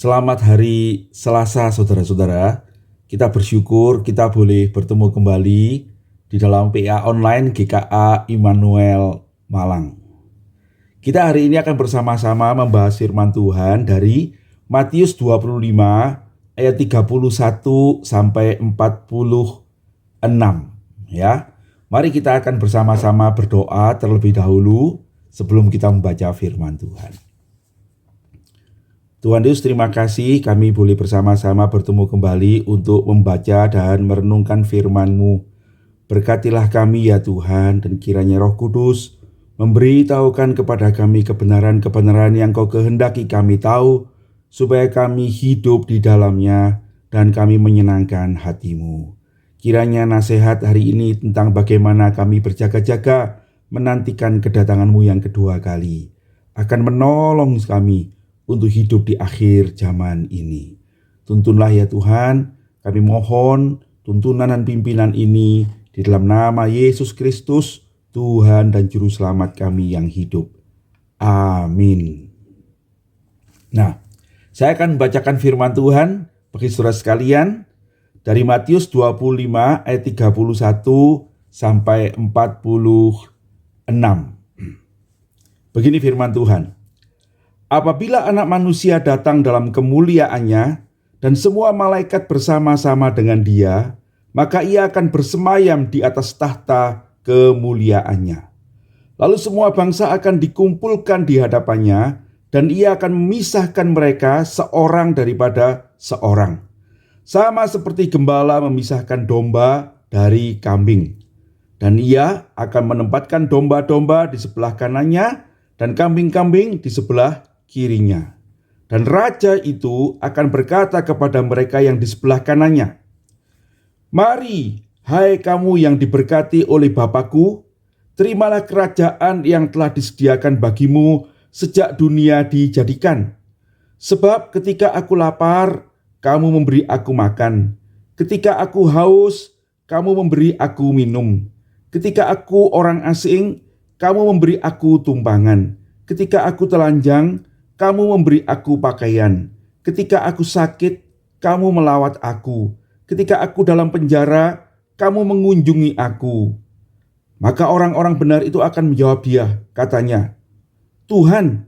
Selamat hari Selasa, saudara-saudara. Kita bersyukur kita boleh bertemu kembali di dalam PA Online GKA Immanuel Malang. Kita hari ini akan bersama-sama membahas firman Tuhan dari Matius 25 ayat 31 sampai 46. Ya. Mari kita akan bersama-sama berdoa terlebih dahulu sebelum kita membaca firman Tuhan. Tuhan Yesus, terima kasih kami boleh bersama-sama bertemu kembali untuk membaca dan merenungkan firman-Mu. Berkatilah kami ya Tuhan, dan kiranya Roh Kudus memberitahukan kepada kami kebenaran-kebenaran yang Kau kehendaki kami tahu, supaya kami hidup di dalamnya dan kami menyenangkan hati-Mu. Kiranya nasihat hari ini tentang bagaimana kami berjaga-jaga menantikan kedatangan-Mu yang kedua kali akan menolong kami untuk hidup di akhir zaman ini. Tuntunlah ya Tuhan, kami mohon tuntunan dan pimpinan ini di dalam nama Yesus Kristus, Tuhan dan Juru Selamat kami yang hidup. Amin. Nah, saya akan membacakan firman Tuhan bagi saudara sekalian dari Matius 25 ayat 31 sampai 46. Begini firman Tuhan. Apabila Anak Manusia datang dalam kemuliaannya dan semua malaikat bersama-sama dengan Dia, maka Ia akan bersemayam di atas tahta kemuliaannya. Lalu semua bangsa akan dikumpulkan di hadapannya, dan Ia akan memisahkan mereka seorang daripada seorang, sama seperti gembala memisahkan domba dari kambing. Dan Ia akan menempatkan domba-domba di sebelah kanannya dan kambing-kambing di sebelah kirinya. Dan raja itu akan berkata kepada mereka yang di sebelah kanannya, "Mari, hai kamu yang diberkati oleh Bapa-Ku, terimalah kerajaan yang telah disediakan bagimu sejak dunia dijadikan. Sebab ketika aku lapar, kamu memberi aku makan. Ketika aku haus, kamu memberi aku minum. Ketika aku orang asing, kamu memberi aku tumpangan. Ketika aku telanjang, kamu memberi aku pakaian. Ketika aku sakit, kamu melawat aku. Ketika aku dalam penjara, kamu mengunjungi aku." Maka orang-orang benar itu akan menjawab Dia, katanya, "Tuhan,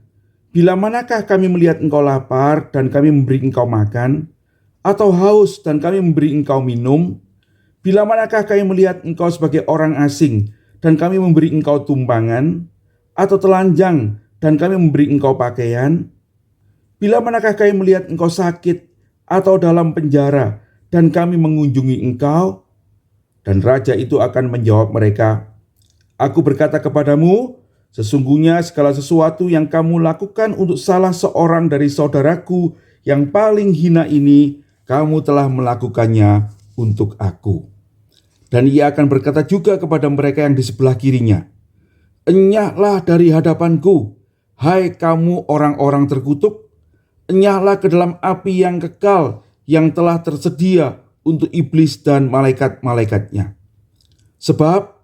bila manakah kami melihat Engkau lapar dan kami memberi Engkau makan, atau haus dan kami memberi Engkau minum? Bila manakah kami melihat Engkau sebagai orang asing dan kami memberi Engkau tumpangan, atau telanjang dan kami memberi Engkau pakaian? Bila manakah kami melihat Engkau sakit atau dalam penjara dan kami mengunjungi Engkau?" Dan raja itu akan menjawab mereka, "Aku berkata kepadamu, sesungguhnya segala sesuatu yang kamu lakukan untuk salah seorang dari saudaraku yang paling hina ini, kamu telah melakukannya untuk aku." Dan Ia akan berkata juga kepada mereka yang di sebelah kirinya, "Enyahlah dari hadapanku, hai kamu orang-orang terkutuk, enyahlah ke dalam api yang kekal yang telah tersedia untuk iblis dan malaikat-malaikatnya. Sebab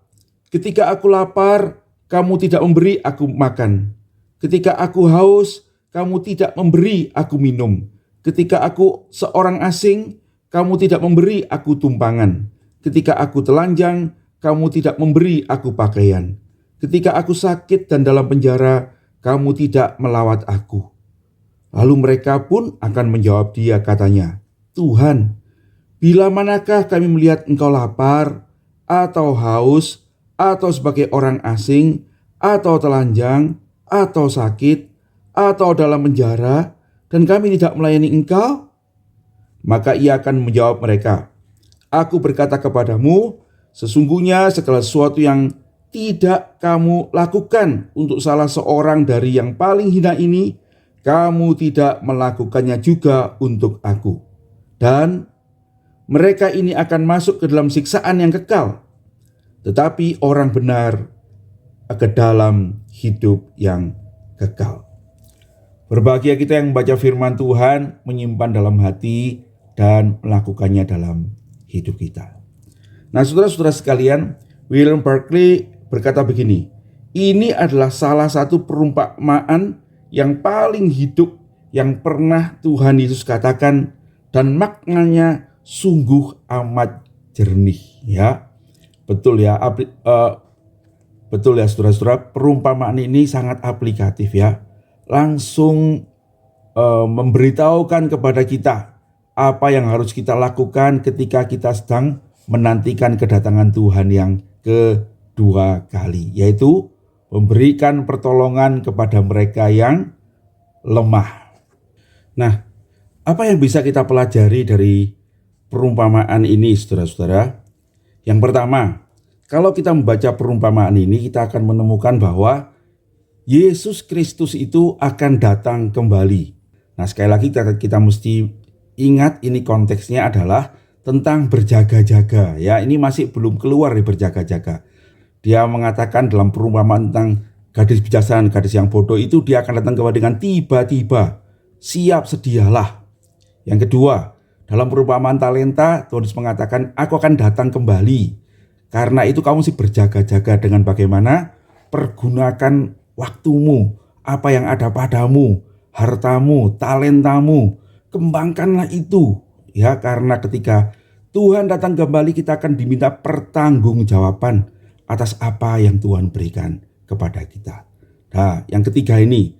ketika aku lapar, kamu tidak memberi aku makan. Ketika aku haus, kamu tidak memberi aku minum. Ketika aku seorang asing, kamu tidak memberi aku tumpangan. Ketika aku telanjang, kamu tidak memberi aku pakaian. Ketika aku sakit dan dalam penjara, kamu tidak melawat aku." Lalu mereka pun akan menjawab Dia, katanya, "Tuhan, bila manakah kami melihat Engkau lapar, atau haus, atau sebagai orang asing, atau telanjang, atau sakit, atau dalam penjara, dan kami tidak melayani Engkau?" Maka Ia akan menjawab mereka, "Aku berkata kepadamu, sesungguhnya segala sesuatu yang tidak kamu lakukan untuk salah seorang dari yang paling hina ini, kamu tidak melakukannya juga untuk aku." Dan mereka ini akan masuk ke dalam siksaan yang kekal, tetapi orang benar ke dalam hidup yang kekal. Berbahagia kita yang membaca firman Tuhan, menyimpan dalam hati, dan melakukannya dalam hidup kita. Nah, saudara-saudara sekalian, William Barclay berkata begini, "Ini adalah salah satu perumpamaan yang paling hidup yang pernah Tuhan Yesus katakan dan maknanya sungguh amat jernih, ya. Betul ya, betul ya saudara-saudara, perumpamaan ini sangat aplikatif ya. Langsung memberitahukan kepada kita apa yang harus kita lakukan ketika kita sedang menantikan kedatangan Tuhan yang kedua kali, yaitu memberikan pertolongan kepada mereka yang lemah. Nah, apa yang bisa kita pelajari dari perumpamaan ini, saudara-saudara? Yang pertama, kalau kita membaca perumpamaan ini, kita akan menemukan bahwa Yesus Kristus itu akan datang kembali. Nah, sekali lagi kita mesti ingat, ini konteksnya adalah tentang berjaga-jaga, ya. Ini masih belum keluar dari berjaga-jaga. Dia mengatakan dalam perumpamaan tentang gadis bijaksana, gadis yang bodoh itu, dia akan datang kembali dengan tiba-tiba. Siap sedialah. Yang kedua, dalam perumpamaan talenta, Tuhan Yesus mengatakan, aku akan datang kembali. Karena itu kamu mesti berjaga-jaga dengan bagaimana pergunakan waktumu, apa yang ada padamu, hartamu, talentamu, kembangkanlah itu. Ya, karena ketika Tuhan datang kembali, kita akan diminta pertanggungjawaban atas apa yang Tuhan berikan kepada kita. Nah, yang ketiga ini,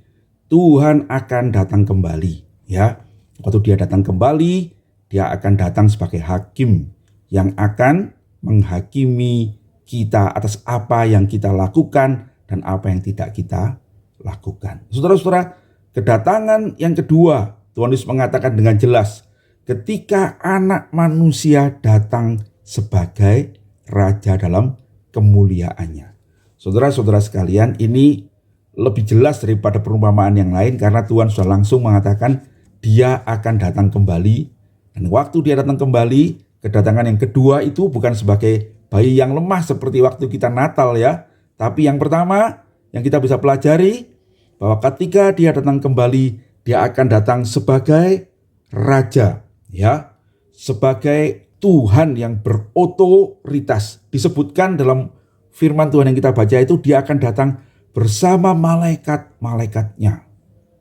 Tuhan akan datang kembali, ya. Waktu dia datang kembali, dia akan datang sebagai hakim yang akan menghakimi kita atas apa yang kita lakukan dan apa yang tidak kita lakukan. Saudara-saudara, kedatangan yang kedua, Tuhan Yesus mengatakan dengan jelas, ketika Anak Manusia datang sebagai Raja dalam kemuliaannya. Saudara-saudara sekalian, ini lebih jelas daripada perumpamaan yang lain karena Tuhan sudah langsung mengatakan dia akan datang kembali. Dan waktu dia datang kembali, kedatangan yang kedua itu bukan sebagai bayi yang lemah seperti waktu kita Natal ya. Tapi yang pertama yang kita bisa pelajari bahwa ketika dia datang kembali, dia akan datang sebagai Raja ya. Sebagai Tuhan yang berotoritas. Disebutkan dalam firman Tuhan yang kita baca itu, dia akan datang bersama malaikat-malaikatnya.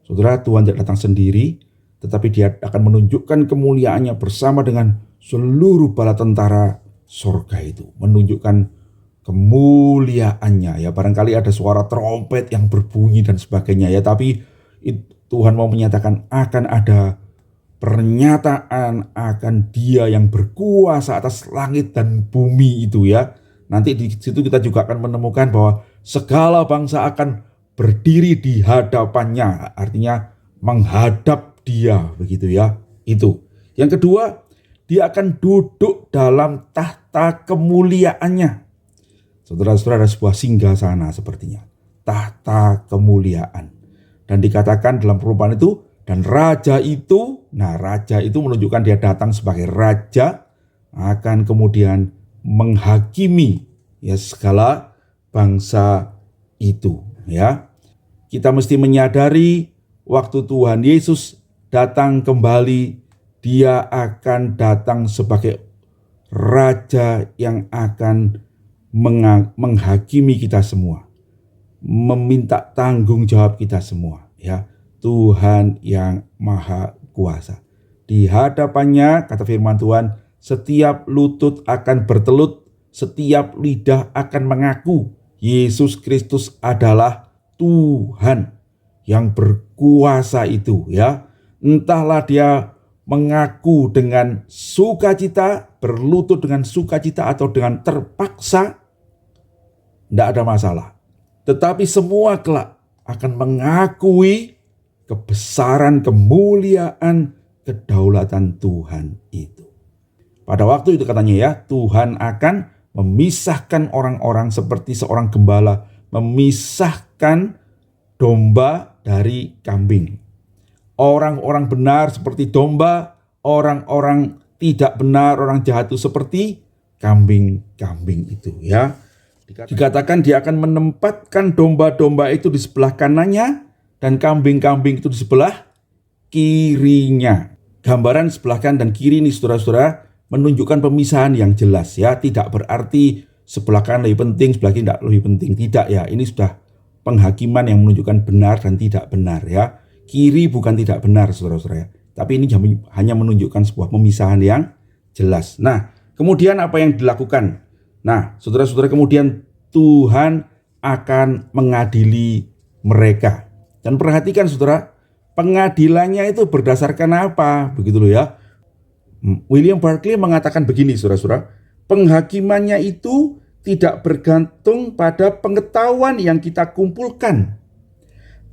Saudara, Tuhan tidak datang sendiri, tetapi dia akan menunjukkan kemuliaannya bersama dengan seluruh bala tentara sorga itu. Menunjukkan kemuliaannya. Ya, barangkali ada suara trompet yang berbunyi dan sebagainya ya, tapi Tuhan mau menyatakan akan ada pernyataan akan dia yang berkuasa atas langit dan bumi itu ya. Nanti di situ kita juga akan menemukan bahwa segala bangsa akan berdiri di hadapannya, artinya menghadap dia begitu ya. Itu. Yang kedua, dia akan duduk dalam tahta kemuliaannya. Saudara-saudara, ada sebuah singgasana sepertinya, tahta kemuliaan. Dan dikatakan dalam perumpamaan itu, dan raja itu menunjukkan dia datang sebagai raja, akan kemudian menghakimi ya segala bangsa itu ya. Kita mesti menyadari waktu Tuhan Yesus datang kembali, dia akan datang sebagai raja yang akan menghakimi kita semua, meminta tanggung jawab kita semua ya. Tuhan yang Maha Kuasa. Di hadapannya, kata firman Tuhan, setiap lutut akan bertelut, setiap lidah akan mengaku Yesus Kristus adalah Tuhan yang berkuasa itu ya. Entahlah dia mengaku dengan sukacita, berlutut dengan sukacita atau dengan terpaksa, tidak ada masalah. Tetapi semua kelak akan mengakui kebesaran, kemuliaan, kedaulatan Tuhan itu. Pada waktu itu katanya ya, Tuhan akan memisahkan orang-orang seperti seorang gembala memisahkan domba dari kambing. Orang-orang benar seperti domba, orang-orang tidak benar, orang jahat itu seperti kambing-kambing itu ya. Dikatakan dia akan menempatkan domba-domba itu di sebelah kanannya dan kambing-kambing itu di sebelah kirinya. Gambaran sebelah kanan dan kiri ini saudara-saudara menunjukkan pemisahan yang jelas ya. Tidak berarti sebelah kanan lebih penting, sebelah kiri tidak lebih penting. Tidak ya, ini sudah penghakiman yang menunjukkan benar dan tidak benar ya. kiri bukan tidak benar, saudara-saudara. Tapi ini hanya menunjukkan sebuah pemisahan yang jelas. Nah, kemudian apa yang dilakukan? Nah, saudara-saudara, kemudian Tuhan akan mengadili mereka. Dan perhatikan saudara, pengadilannya itu berdasarkan apa? Begitu loh ya. William Barclay mengatakan begini, saudara-saudara, penghakimannya itu tidak bergantung pada pengetahuan yang kita kumpulkan,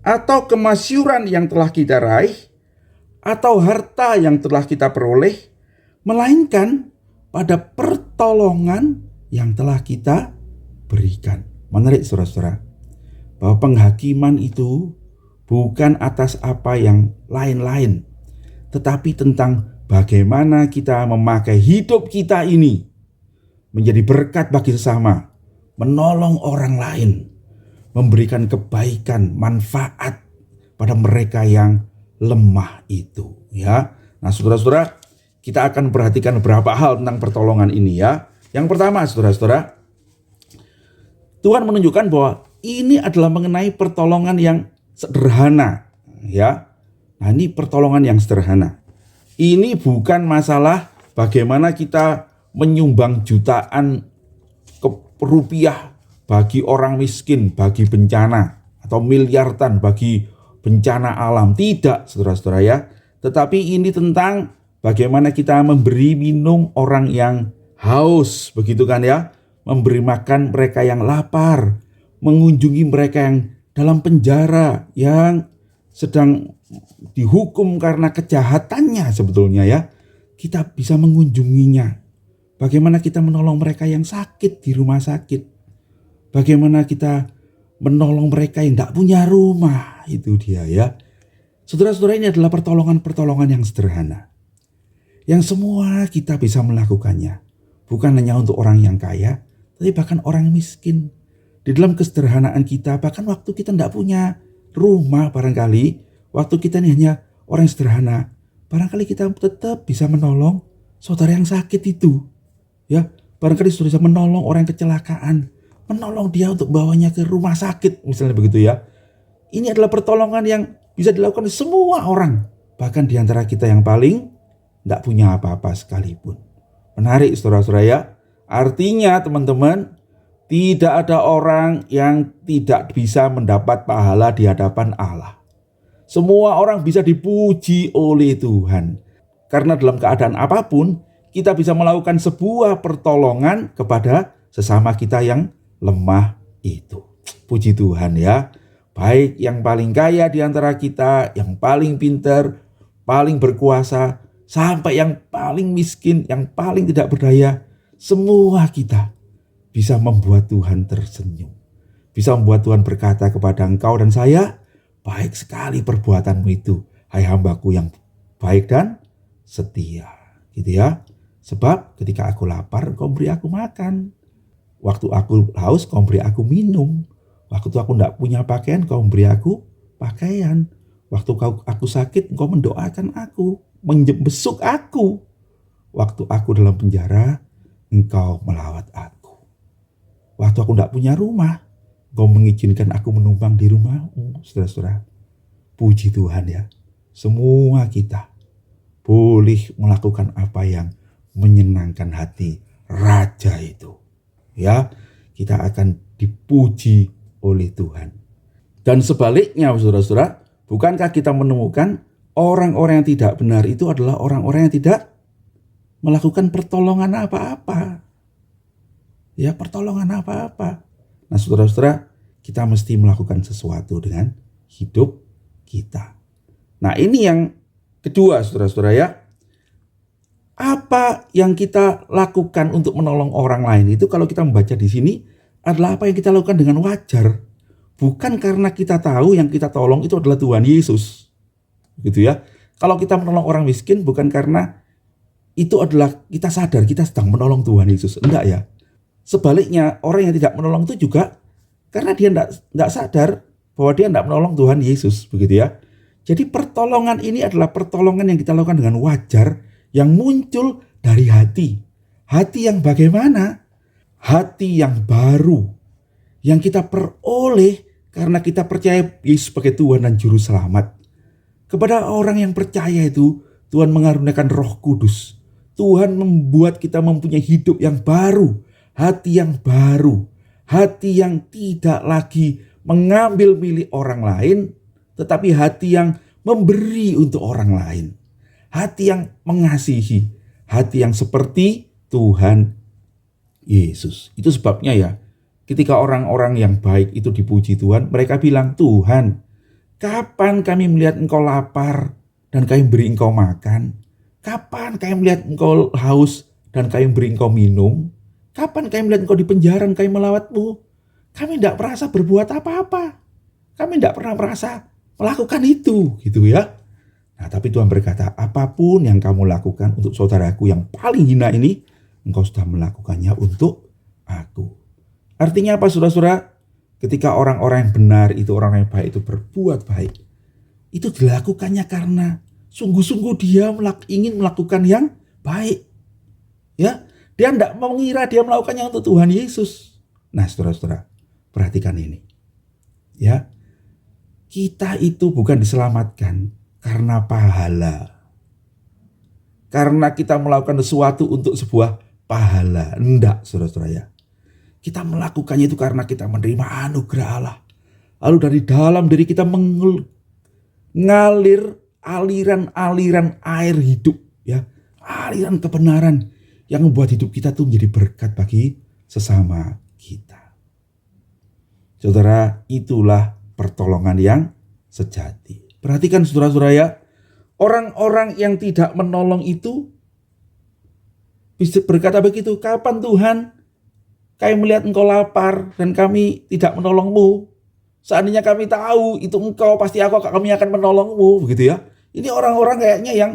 atau kemasyuran yang telah kita raih, atau harta yang telah kita peroleh, melainkan pada pertolongan yang telah kita berikan. Menarik saudara-saudara, bahwa penghakiman itu bukan atas apa yang lain-lain, tetapi tentang bagaimana kita memakai hidup kita ini menjadi berkat bagi sesama, menolong orang lain, memberikan kebaikan, manfaat pada mereka yang lemah itu, ya. Nah, saudara-saudara, kita akan perhatikan beberapa hal tentang pertolongan ini, ya. Yang pertama, saudara-saudara, Tuhan menunjukkan bahwa ini adalah mengenai pertolongan yang sederhana, ya. Nah, ini pertolongan yang sederhana. Ini bukan masalah bagaimana kita menyumbang jutaan rupiah bagi orang miskin, bagi bencana, atau miliaran bagi bencana alam. Tidak, saudara-saudara ya. Tetapi ini tentang bagaimana kita memberi minum orang yang haus, begitu kan ya. Memberi makan mereka yang lapar, mengunjungi mereka yang dalam penjara, yang sedang dihukum karena kejahatannya sebetulnya ya. Kita bisa mengunjunginya. Bagaimana kita menolong mereka yang sakit di rumah sakit. Bagaimana kita menolong mereka yang tidak punya rumah. Itu dia ya. Saudara-saudara, ini adalah pertolongan-pertolongan yang sederhana. Yang semua kita bisa melakukannya. Bukan hanya untuk orang yang kaya, tapi bahkan orang miskin. Di dalam kesederhanaan kita, bahkan waktu kita tidak punya rumah barangkali, waktu kita ini hanya orang yang sederhana, barangkali kita tetap bisa menolong saudara yang sakit itu. Ya, barangkali sudah bisa menolong orang yang kecelakaan, menolong dia untuk bawanya ke rumah sakit, misalnya begitu ya. Ini adalah pertolongan yang bisa dilakukan semua orang, bahkan di antara kita yang paling tidak punya apa-apa sekalipun. Menarik saudara-saudara ya. Artinya teman-teman, tidak ada orang yang tidak bisa mendapat pahala di hadapan Allah. Semua orang bisa dipuji oleh Tuhan. Karena dalam keadaan apapun, kita bisa melakukan sebuah pertolongan kepada sesama kita yang lemah itu. Puji Tuhan ya. Baik yang paling kaya di antara kita, yang paling pintar, paling berkuasa, sampai yang paling miskin, yang paling tidak berdaya, semua kita bisa membuat Tuhan tersenyum. Bisa membuat Tuhan berkata kepada engkau dan saya, baik sekali perbuatanmu itu, hai hambaku yang baik dan setia. Gitu ya. Sebab ketika aku lapar, kau beri aku makan. Waktu aku haus, kau beri aku minum. Waktu aku tidak punya pakaian, kau beri aku pakaian. Waktu aku sakit, kau mendoakan aku, membesuk aku. Waktu aku dalam penjara, engkau melawat aku. Waktu aku tidak punya rumah, engkau mengizinkan aku menumpang di rumahmu. Saudara-saudara, puji Tuhan ya. Semua kita boleh melakukan apa yang menyenangkan hati Raja itu. Ya, kita akan dipuji oleh Tuhan. Dan sebaliknya saudara-saudara, bukankah kita menemukan orang-orang yang tidak benar itu adalah orang-orang yang tidak melakukan pertolongan apa-apa. Ya, pertolongan apa-apa. Nah saudara-saudara, kita mesti melakukan sesuatu dengan hidup kita. Nah ini yang kedua saudara-saudara ya. Apa yang kita lakukan untuk menolong orang lain itu kalau kita membaca di sini adalah apa yang kita lakukan dengan wajar. Bukan karena kita tahu yang kita tolong itu adalah Tuhan Yesus. Gitu ya. Kalau kita menolong orang miskin bukan karena itu adalah kita sadar kita sedang menolong Tuhan Yesus. Enggak ya. Sebaliknya orang yang tidak menolong itu juga karena dia enggak sadar bahwa dia enggak menolong Tuhan Yesus. Begitu ya. Jadi pertolongan ini adalah pertolongan yang kita lakukan dengan wajar, yang muncul dari hati. Hati yang bagaimana? Hati yang baru. Yang kita peroleh karena kita percaya Yesus sebagai Tuhan dan Juru Selamat. Kepada orang yang percaya itu, Tuhan mengaruniakan Roh Kudus. Tuhan membuat kita mempunyai hidup yang baru, hati yang baru, hati yang tidak lagi mengambil milik orang lain, tetapi hati yang memberi untuk orang lain. Hati yang mengasihi, hati yang seperti Tuhan Yesus. Itu sebabnya ya, ketika orang-orang yang baik itu dipuji Tuhan, mereka bilang, Tuhan, kapan kami melihat Engkau lapar dan kami beri Engkau makan? Kapan kami melihat Engkau haus dan kami beri Engkau minum? Kapan kami melihat Engkau di penjara dan kami melawat-Mu? Kami tidak merasa berbuat apa-apa. Kami tidak pernah merasa melakukan itu, gitu ya. Nah, tapi Tuhan berkata, apapun yang kamu lakukan untuk saudaraku yang paling hina ini, engkau sudah melakukannya untuk aku. Artinya apa, saudara-saudara? Ketika orang-orang yang benar itu, orang yang baik itu berbuat baik, itu dilakukannya karena sungguh-sungguh dia ingin melakukan yang baik. Ya, dia tidak mengira dia melakukannya untuk Tuhan Yesus. Nah, saudara-saudara, perhatikan ini. Ya, kita itu bukan diselamatkan karena pahala. Karena kita melakukan sesuatu untuk sebuah pahala. Enggak, saudara-saudara ya. Kita melakukannya itu karena kita menerima anugerah Allah. Lalu dari dalam diri kita mengalir aliran-aliran air hidup, ya, aliran kebenaran yang membuat hidup kita tuh menjadi berkat bagi sesama kita. Saudara, itulah pertolongan yang sejati. Perhatikan saudara-saudara ya, orang-orang yang tidak menolong itu bisa berkata begitu, kapan Tuhan kami melihat Engkau lapar dan kami tidak menolongmu? Seandainya kami tahu itu Engkau, pasti kami akan menolongmu, begitu ya. Ini orang-orang kayaknya yang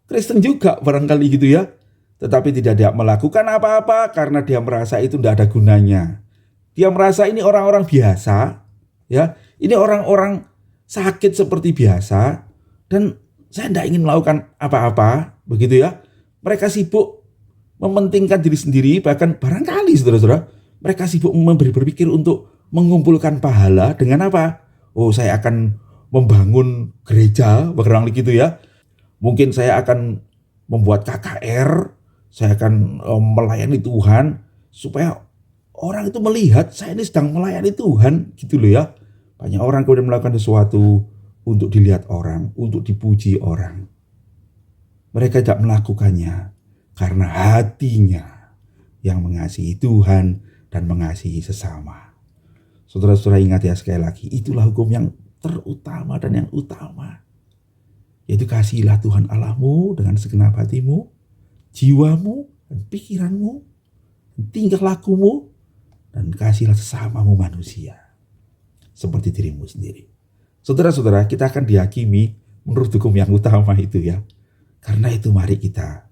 Kristen juga barangkali gitu ya. Tetapi tidak dia melakukan apa-apa karena dia merasa itu tidak ada gunanya. Dia merasa ini orang-orang biasa, ya. Ini orang-orang sakit seperti biasa dan saya tidak ingin melakukan apa-apa, begitu ya. Mereka sibuk mementingkan diri sendiri, bahkan barangkali saudara-saudara, mereka sibuk berpikir untuk mengumpulkan pahala dengan apa? Oh, saya akan membangun gereja, barangkali gitu ya. Mungkin saya akan membuat KKR, saya akan melayani Tuhan, supaya orang itu melihat saya ini sedang melayani Tuhan, gitu loh ya. Banyak orang kemudian melakukan sesuatu untuk dilihat orang, untuk dipuji orang. Mereka tidak melakukannya karena hatinya yang mengasihi Tuhan dan mengasihi sesama. Saudara-saudara, ingat ya sekali lagi, itulah hukum yang terutama dan yang utama. Yaitu kasihilah Tuhan Allahmu dengan segenap hatimu, jiwamu, dan pikiranmu, dan tingkah lakumu, dan kasihilah sesamamu manusia seperti dirimu sendiri. Saudara-saudara, kita akan dihakimi menurut hukum yang utama itu ya. Karena itu mari kita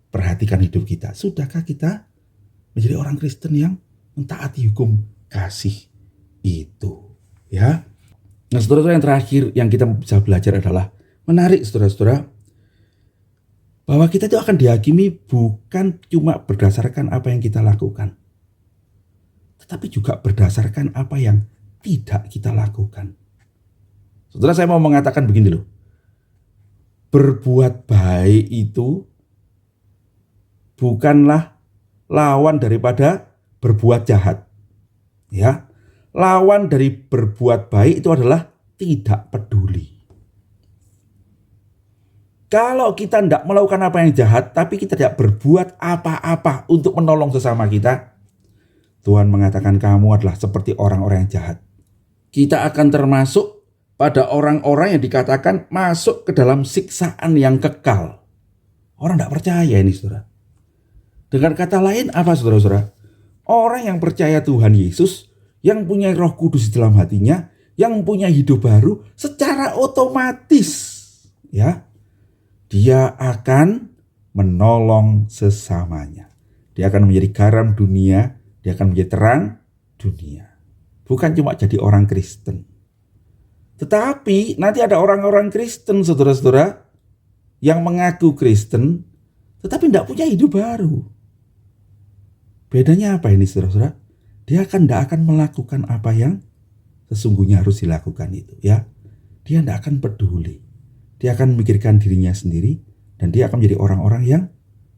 perhatikan hidup kita. Sudahkah kita menjadi orang Kristen yang mentaati hukum kasih itu? Ya. Nah, saudara-saudara, yang terakhir yang kita bisa belajar adalah menarik, saudara-saudara, bahwa kita itu akan dihakimi bukan cuma berdasarkan apa yang kita lakukan, tetapi juga berdasarkan apa yang tidak kita lakukan. Saudara, saya mau mengatakan begini loh. Berbuat baik itu bukanlah lawan daripada berbuat jahat. Ya. Lawan dari berbuat baik itu adalah tidak peduli. Kalau kita tidak melakukan apa yang jahat, tapi kita tidak berbuat apa-apa untuk menolong sesama kita, Tuhan mengatakan kamu adalah seperti orang-orang yang jahat. Kita akan termasuk pada orang-orang yang dikatakan masuk ke dalam siksaan yang kekal. Orang tidak percaya ini, saudara. Dengan kata lain apa, saudara-saudara? Orang yang percaya Tuhan Yesus, yang punya Roh Kudus di dalam hatinya, yang punya hidup baru, secara otomatis ya, dia akan menolong sesamanya. Dia akan menjadi garam dunia, dia akan menjadi terang dunia. Bukan cuma jadi orang Kristen. Tetapi nanti ada orang-orang Kristen, saudara-saudara, yang mengaku Kristen, tetapi tidak punya hidup baru. Bedanya apa ini, saudara-saudara? Dia tidak akan melakukan apa yang sesungguhnya harus dilakukan itu, ya. Dia tidak akan peduli. dia akan memikirkan dirinya sendiri, dan dia akan menjadi orang-orang yang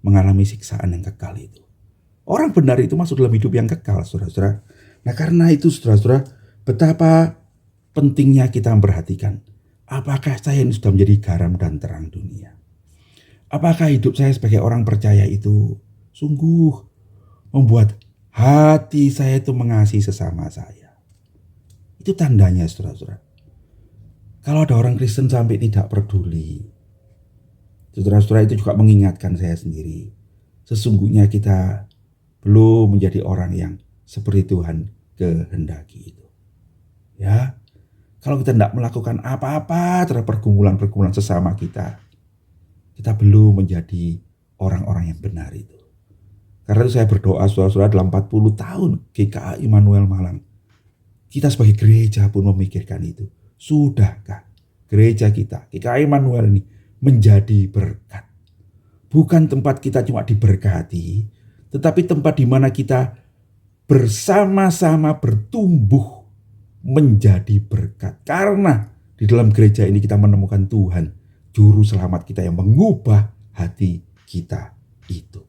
mengalami siksaan yang kekal itu. Orang benar itu masuk dalam hidup yang kekal, saudara-saudara. Nah, karena itu, saudara-saudara, betapa pentingnya kita memperhatikan, apakah saya ini sudah menjadi garam dan terang dunia? Apakah hidup saya sebagai orang percaya itu sungguh membuat hati saya itu mengasihi sesama saya? Itu tandanya, saudara-saudara. Kalau ada orang Kristen sampai tidak peduli, saudara-saudara, itu juga mengingatkan saya sendiri. Sesungguhnya kita belum menjadi orang yang seperti Tuhan kehendaki itu. Ya, kalau kita tidak melakukan apa-apa terhadap pergumulan-pergumulan sesama kita belum menjadi orang-orang yang benar itu. Karena itu saya berdoa, saudara-saudara, dalam 40 tahun GKA Immanuel Malang, kita sebagai gereja pun memikirkan itu. Sudahkah gereja kita, GKA Immanuel ini, menjadi berkat? Bukan tempat kita cuma diberkati, tetapi tempat di mana kita bersama-sama bertumbuh menjadi berkat. Karena di dalam gereja ini kita menemukan Tuhan, Juru Selamat kita yang mengubah hati kita itu.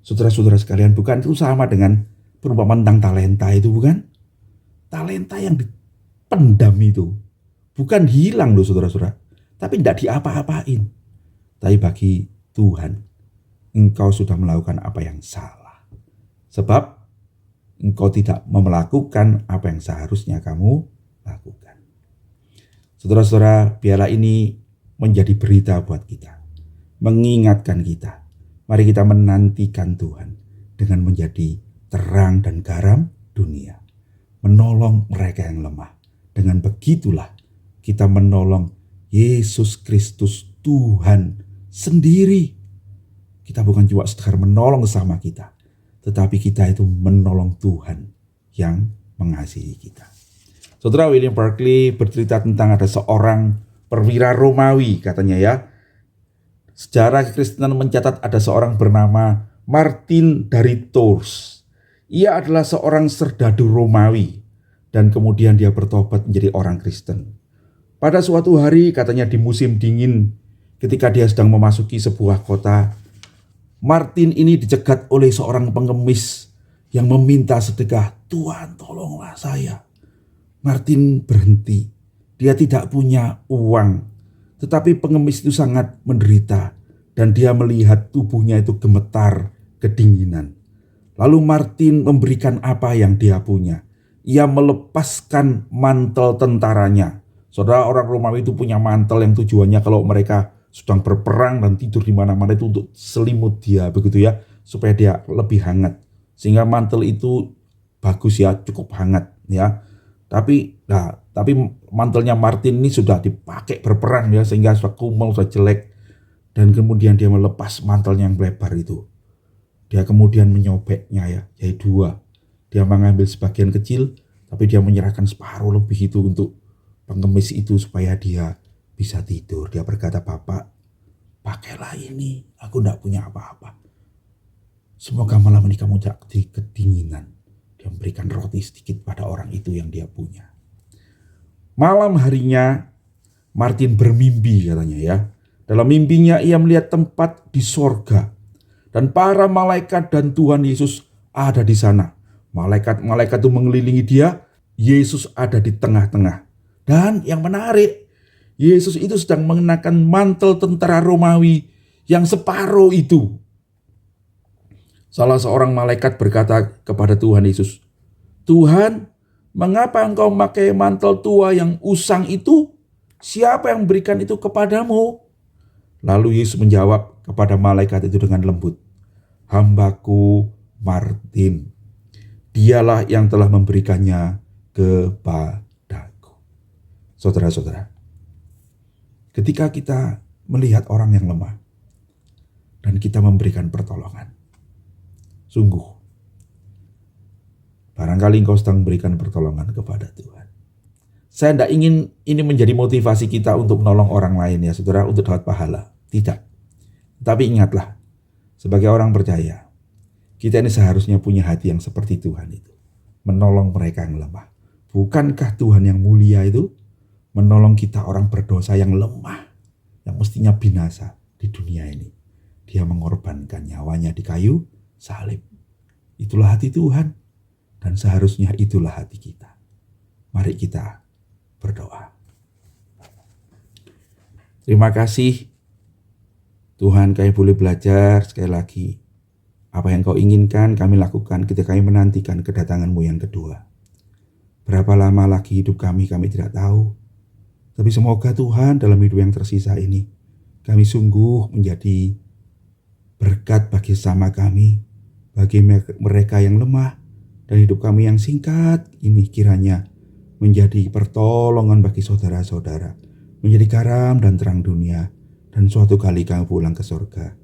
Saudara-saudara sekalian, bukan itu sama dengan perumpamaan tentang talenta itu, bukan? Talenta yang dipendam itu bukan hilang loh, saudara-saudara, tapi tidak diapa-apain. Tapi bagi Tuhan, engkau sudah melakukan apa yang salah, sebab engkau tidak melakukan apa yang seharusnya kamu lakukan. Saudara-saudara, biarlah ini menjadi berita buat kita, mengingatkan kita. Mari kita menantikan Tuhan dengan menjadi terang dan garam dunia, menolong mereka yang lemah. Dengan begitulah kita menolong Yesus Kristus Tuhan sendiri. Kita bukan cuma sekedar menolong sesama kita, tetapi kita itu menolong Tuhan yang mengasihi kita. Saudara, William Barclay bercerita tentang ada seorang perwira Romawi, katanya ya. Sejarah kekristenan mencatat ada seorang bernama Martin dari Tours. Ia adalah seorang serdadu Romawi dan kemudian dia bertobat menjadi orang Kristen. Pada suatu hari, katanya di musim dingin, ketika dia sedang memasuki sebuah kota, Martin ini dicegat oleh seorang pengemis yang meminta sedekah. "Tuhan, tolonglah saya." Martin berhenti. Dia tidak punya uang, tetapi pengemis itu sangat menderita dan dia melihat tubuhnya itu gemetar kedinginan. Lalu Martin memberikan apa yang dia punya. Ia melepaskan mantel tentaranya. Saudara, orang Romawi itu punya mantel yang tujuannya kalau mereka sedang berperang dan tidur di mana-mana itu untuk selimut dia, begitu ya, supaya dia lebih hangat. Sehingga mantel itu bagus ya, cukup hangat ya. Tapi mantelnya Martin ini sudah dipakai berperang ya, sehingga sudah kumel, sudah jelek. Dan kemudian dia melepas mantelnya yang lebar itu. Dia kemudian menyobeknya ya, jadi dua. Dia mengambil sebagian kecil, tapi dia menyerahkan separuh lebih itu untuk pengemis itu supaya dia bisa tidur. Dia berkata, "Bapak, pakailah ini, aku tidak punya apa-apa. Semoga malam ini kamu tidak kedinginan." Dia memberikan roti sedikit pada orang itu yang dia punya. Malam harinya Martin bermimpi, katanya ya. Dalam mimpinya ia melihat tempat di sorga dan para malaikat dan Tuhan Yesus ada di sana. Malaikat-malaikat itu mengelilingi dia, Yesus ada di tengah-tengah. Dan yang menarik, Yesus itu sedang mengenakan mantel tentara Romawi yang separuh itu. Salah seorang malaikat berkata kepada Tuhan Yesus, "Tuhan, mengapa engkau memakai mantel tua yang usang itu? Siapa yang memberikan itu kepadamu?" Lalu Yesus menjawab kepada malaikat itu dengan lembut, "Hambaku Martin, dialah yang telah memberikannya kepadaku." Saudara-saudara, ketika kita melihat orang yang lemah dan kita memberikan pertolongan, sungguh barangkali engkau sedang memberikan pertolongan kepada Tuhan. Saya tidak ingin ini menjadi motivasi kita untuk menolong orang lain ya saudara, untuk dapat pahala. Tidak. Tapi ingatlah, sebagai orang percaya, kita ini seharusnya punya hati yang seperti Tuhan itu. Menolong mereka yang lemah. Bukankah Tuhan yang mulia itu menolong kita orang berdosa yang lemah? yang mestinya binasa di dunia ini. Dia mengorbankan nyawanya di kayu salib. Itulah hati Tuhan, dan seharusnya itulah hati kita. Mari kita berdoa. Terima kasih Tuhan, kami boleh belajar sekali lagi. Apa yang kau inginkan kami lakukan ketika kami menantikan kedatangan-Mu yang kedua. Berapa lama lagi hidup kami tidak tahu. Tapi semoga Tuhan dalam hidup yang tersisa ini, kami sungguh menjadi berkat bagi sesama kami, bagi mereka yang lemah, dan hidup kami yang singkat ini kiranya menjadi pertolongan bagi saudara-saudara, menjadi garam dan terang dunia, dan suatu kali kami pulang ke surga.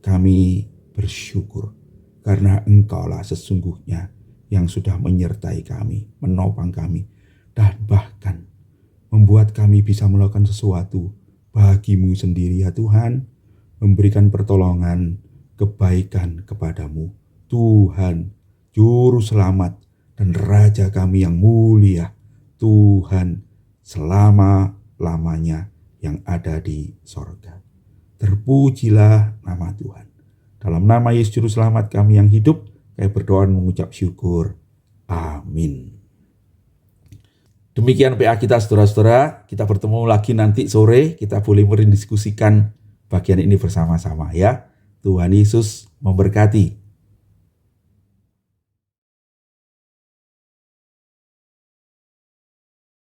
Kami bersyukur karena Engkaulah sesungguhnya yang sudah menyertai kami, menopang kami, dan bahkan membuat kami bisa melakukan sesuatu bagi-Mu sendiri ya Tuhan, memberikan pertolongan, kebaikan kepadamu. Tuhan, Juru Selamat dan Raja kami yang mulia, Tuhan selama-lamanya yang ada di sorga. Terpujilah nama Tuhan. Dalam nama Yesus Juru Selamat kami yang hidup, kami berdoa mengucap syukur. Amin. Demikian PA kita saudara-saudara. Kita bertemu lagi nanti sore. Kita boleh mendiskusikan bagian ini bersama-sama ya. Tuhan Yesus memberkati.